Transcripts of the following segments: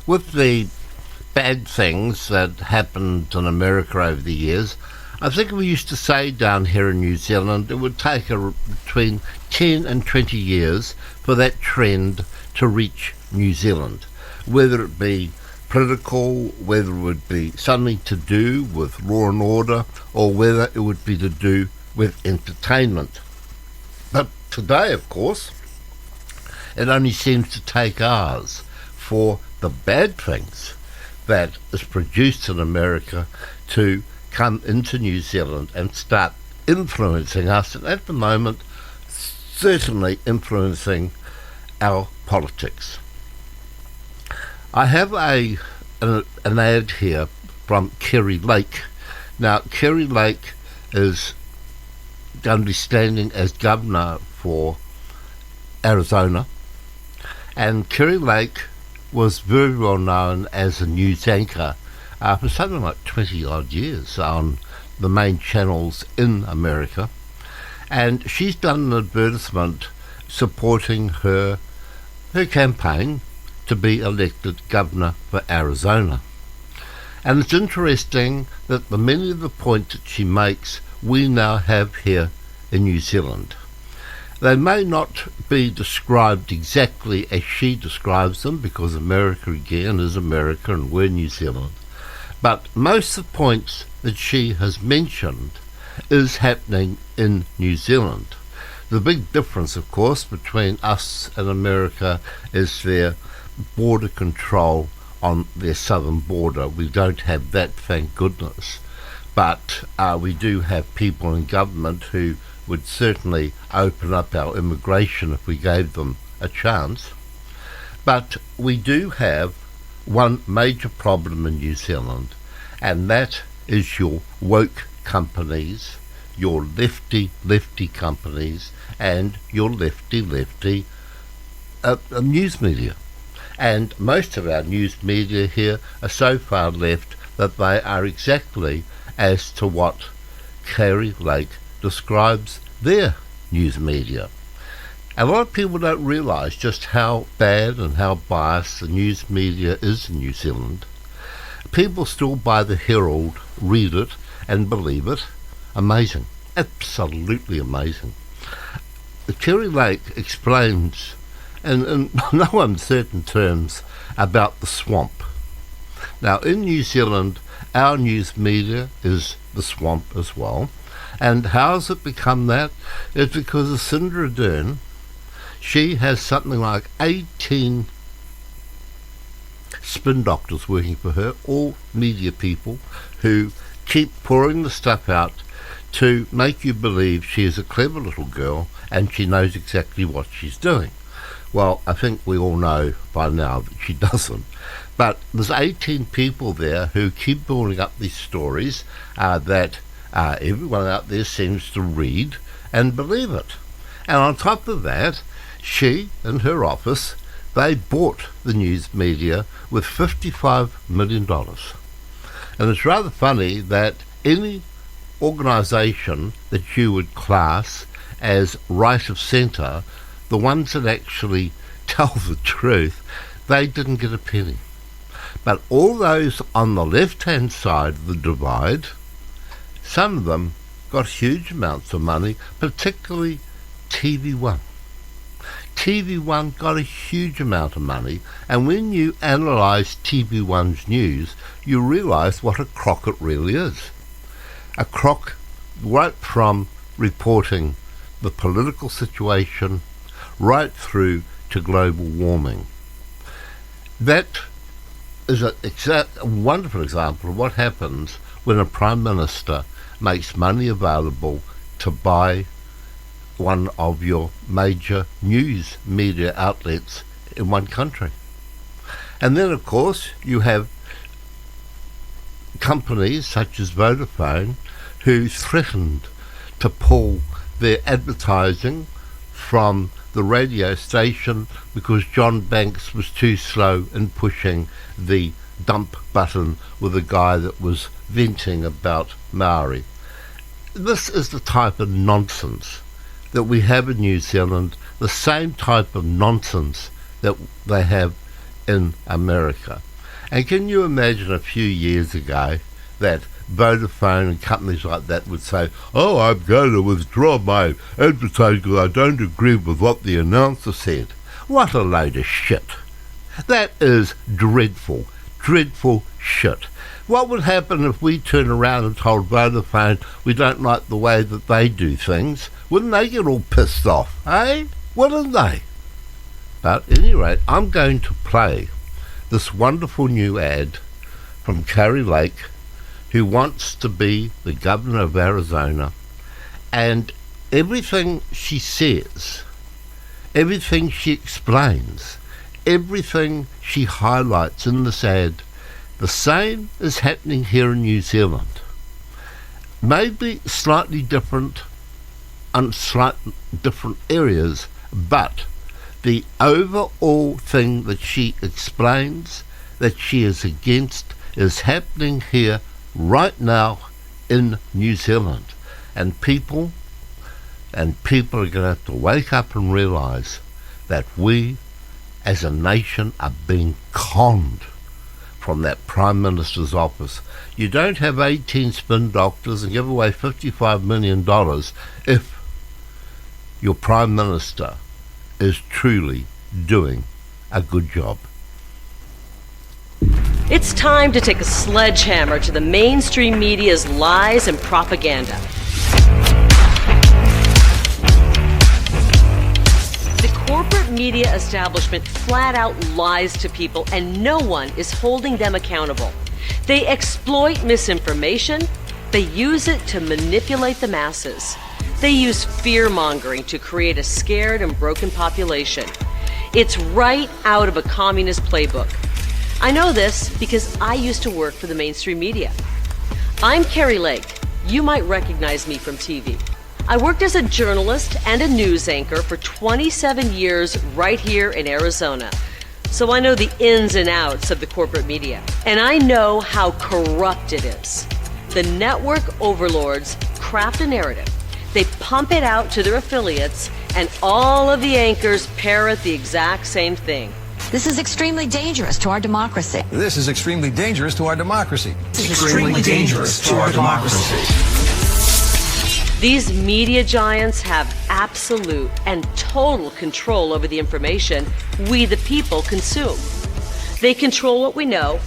with the bad things that happened in America over the years, I think we used to say down here in New Zealand it would take between 10 and 20 years for that trend to reach New Zealand, whether it be political, whether it would be something to do with law and order, or whether it would be to do with entertainment. But today, of course, it only seems to take ours for the bad things that is produced in America to come into New Zealand and start influencing us, and at the moment certainly influencing our politics. I have an ad here from Kerry Lake. Now, Kerry Lake is going to be standing as governor for Arizona, and Kerry Lake was very well known as a news anchor for something like 20 odd years on the main channels in America, and she's done an advertisement supporting her campaign to be elected governor for Arizona. And it's interesting that the many of the points that she makes we now have here in New Zealand. They may not be described exactly as she describes them, because America again is America and we're New Zealand, but most of the points that she has mentioned is happening in New Zealand. The big difference, of course, between us and America is their border control on their southern border. We don't have that, thank goodness, but we do have people in government who would certainly open up our immigration if we gave them a chance. But we do have one major problem in New Zealand, and that is your woke companies, your lefty companies, and your lefty news media. And most of our news media here are so far left that they are exactly as to what Kerry Lake describes their news media. A lot of people don't realise just how bad and how biased the news media is in New Zealand. People still buy the Herald, read it and believe it. Amazing. Absolutely amazing. Kerry Lake explains in no uncertain terms about the swamp. Now, in New Zealand, our news media is the swamp as well. And how has it become that? It's because of Cindy Ardern. She has something like 18 spin doctors working for her, all media people who keep pouring the stuff out to make you believe she is a clever little girl and she knows exactly what she's doing. Well, I think we all know by now that she doesn't. But there's 18 people there who keep building up these stories that everyone out there seems to read and believe it. And on top of that, she and her office, they bought the news media with $55 million. And it's rather funny that any organisation that you would class as right of centre, the ones that actually tell the truth, they didn't get a penny. But all those on the left-hand side of the divide, some of them got huge amounts of money, particularly TV1. TV1 got a huge amount of money, and when you analyse TV1's news, you realise what a crock it really is. A crock right from reporting the political situation right through to global warming. That is a wonderful example of what happens when a Prime Minister makes money available to buy one of your major news media outlets in one country. And then, of course, you have companies such as Vodafone who threatened to pull their advertising from the radio station because John Banks was too slow in pushing the dump button with a guy that was venting about Maori. This is the type of nonsense that we have in New Zealand, the same type of nonsense that they have in America. And can you imagine a few years ago that Vodafone and companies like that would say, oh, I'm going to withdraw my advertising because I don't agree with what the announcer said. What a load of shit. That is dreadful, dreadful shit. What would happen if we turned around and told Vodafone we don't like the way that they do things? Wouldn't they get all pissed off, eh? Wouldn't they? But at any rate, I'm going to play this wonderful new ad from Carrie Lake, who wants to be the governor of Arizona, and everything she says, everything she explains, everything she highlights in this ad, the same is happening here in New Zealand. Maybe slightly different on slightly different areas, but the overall thing that she explains, that she is against, is happening here right now in New Zealand. And people are going to have to wake up and realise that we as a nation are being conned from that Prime Minister's office. You don't have 18 spin doctors and give away $55 million if your Prime Minister is truly doing a good job. It's time to take a sledgehammer to the mainstream media's lies and propaganda. The corporate media establishment flat out lies to people, and no one is holding them accountable. They exploit misinformation. They use it to manipulate the masses. They use fear-mongering to create a scared and broken population. It's right out of a communist playbook. I know this because I used to work for the mainstream media. I'm Carrie Lake. You might recognize me from TV. I worked as a journalist and a news anchor for 27 years right here in Arizona. So I know the ins and outs of the corporate media. And I know how corrupt it is. The network overlords craft a narrative. They pump it out to their affiliates, and all of the anchors parrot the exact same thing. This is extremely dangerous to our democracy. This is extremely dangerous to our democracy. Extremely dangerous to our democracy. These media giants have absolute and total control over the information we, the people, consume. They control what we know,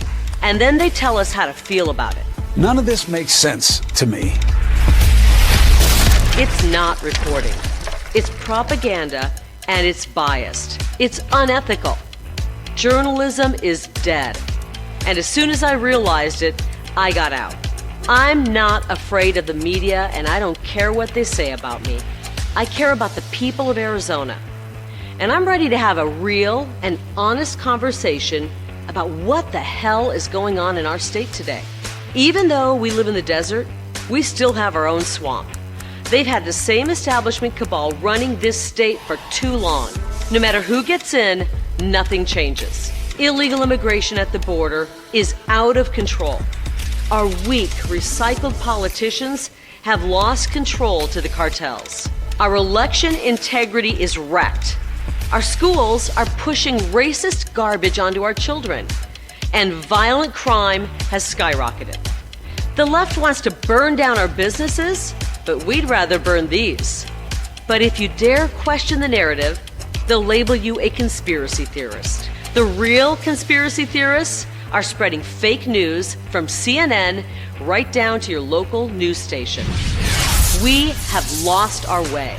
and then they tell us how to feel about it. None of this makes sense to me. It's not reporting. It's propaganda, and it's biased. It's unethical. Journalism is dead. And as soon as I realized it, I got out. I'm not afraid of the media, and I don't care what they say about me. I care about the people of Arizona. And I'm ready to have a real and honest conversation about what the hell is going on in our state today. Even though we live in the desert, we still have our own swamp. They've had the same establishment cabal running this state for too long. No matter who gets in, nothing changes. Illegal immigration at the border is out of control. Our weak, recycled politicians have lost control to the cartels. Our election integrity is wrecked. Our schools are pushing racist garbage onto our children. And violent crime has skyrocketed. The left wants to burn down our businesses, but we'd rather burn these. But if you dare question the narrative, they'll label you a conspiracy theorist. The real conspiracy theorists are spreading fake news from CNN right down to your local news station. We have lost our way.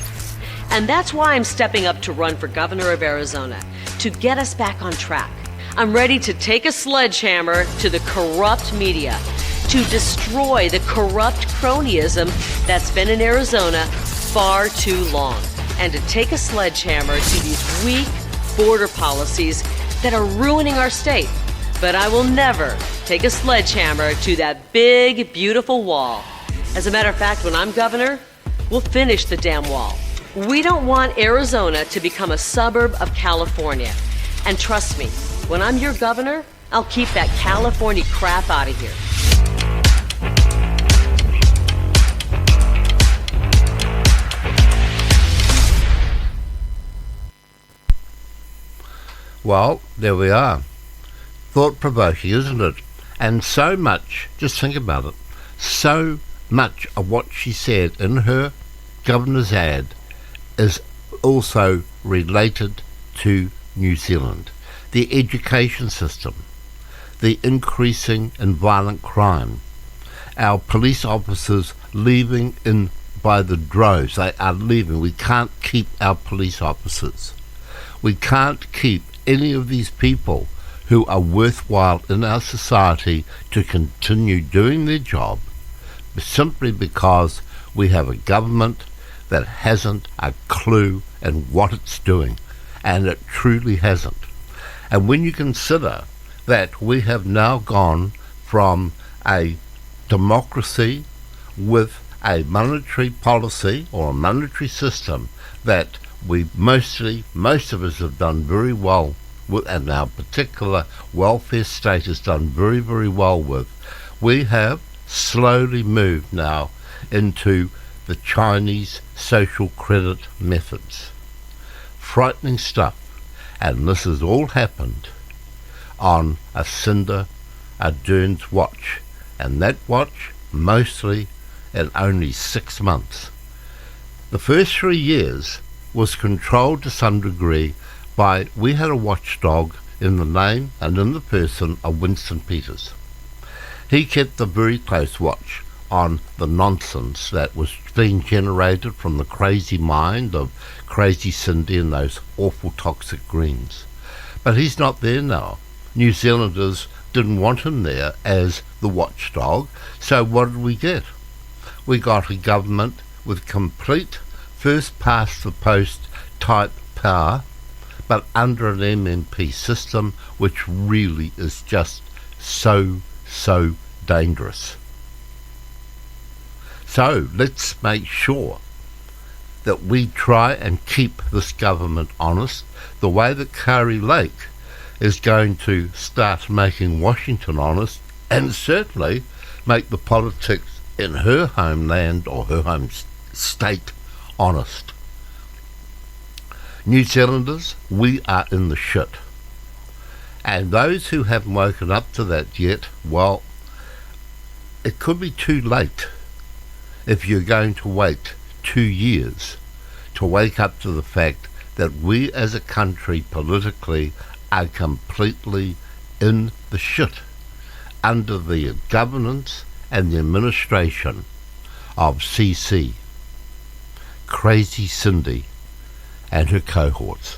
And that's why I'm stepping up to run for governor of Arizona, to get us back on track. I'm ready to take a sledgehammer to the corrupt media, to destroy the corrupt cronyism that's been in Arizona far too long, and to take a sledgehammer to these weak border policies that are ruining our state. But I will never take a sledgehammer to that big, beautiful wall. As a matter of fact, when I'm governor, we'll finish the damn wall. We don't want Arizona to become a suburb of California. And trust me, when I'm your governor, I'll keep that California crap out of here. Well, there we are. thought-provoking, isn't it? And so much, just think about it, so much of what she said in her governor's ad is also related to New Zealand. The education system, the increasing in violent crime, our police officers leaving in by the droves. They are leaving. We can't keep our police officers. We can't keep any of these people who are worthwhile in our society to continue doing their job simply because we have a government that hasn't a clue in what it's doing, and it truly hasn't. And when you consider that we have now gone from a democracy with a monetary policy or a monetary system that most of us have done very well with, and our particular welfare state has done very, very well with, we have slowly moved now into the Chinese social credit methods. Frightening stuff. And this has all happened on a Cinder Ardern's watch. And that watch mostly in only 6 months. The first 3 years was controlled to some degree by, we had a watchdog in the name and in the person of Winston Peters. He kept a very close watch on the nonsense that was being generated from the crazy mind of Crazy Cindy and those awful toxic greens. But he's not there now. New Zealanders didn't want him there as the watchdog, so what did we get? We got a government with complete first-past-the-post type power, but under an MMP system, which really is just so dangerous. So let's make sure that we try and keep this government honest, the way that Kari Lake is going to start making Washington honest, and certainly make the politics in her homeland or her home state honest. New Zealanders, we are in the shit. And those who haven't woken up to that yet, well, it could be too late if you're going to wait 2 years to wake up to the fact that we as a country politically are completely in the shit under the governance and the administration of CC, Crazy Cindy, and her cohorts.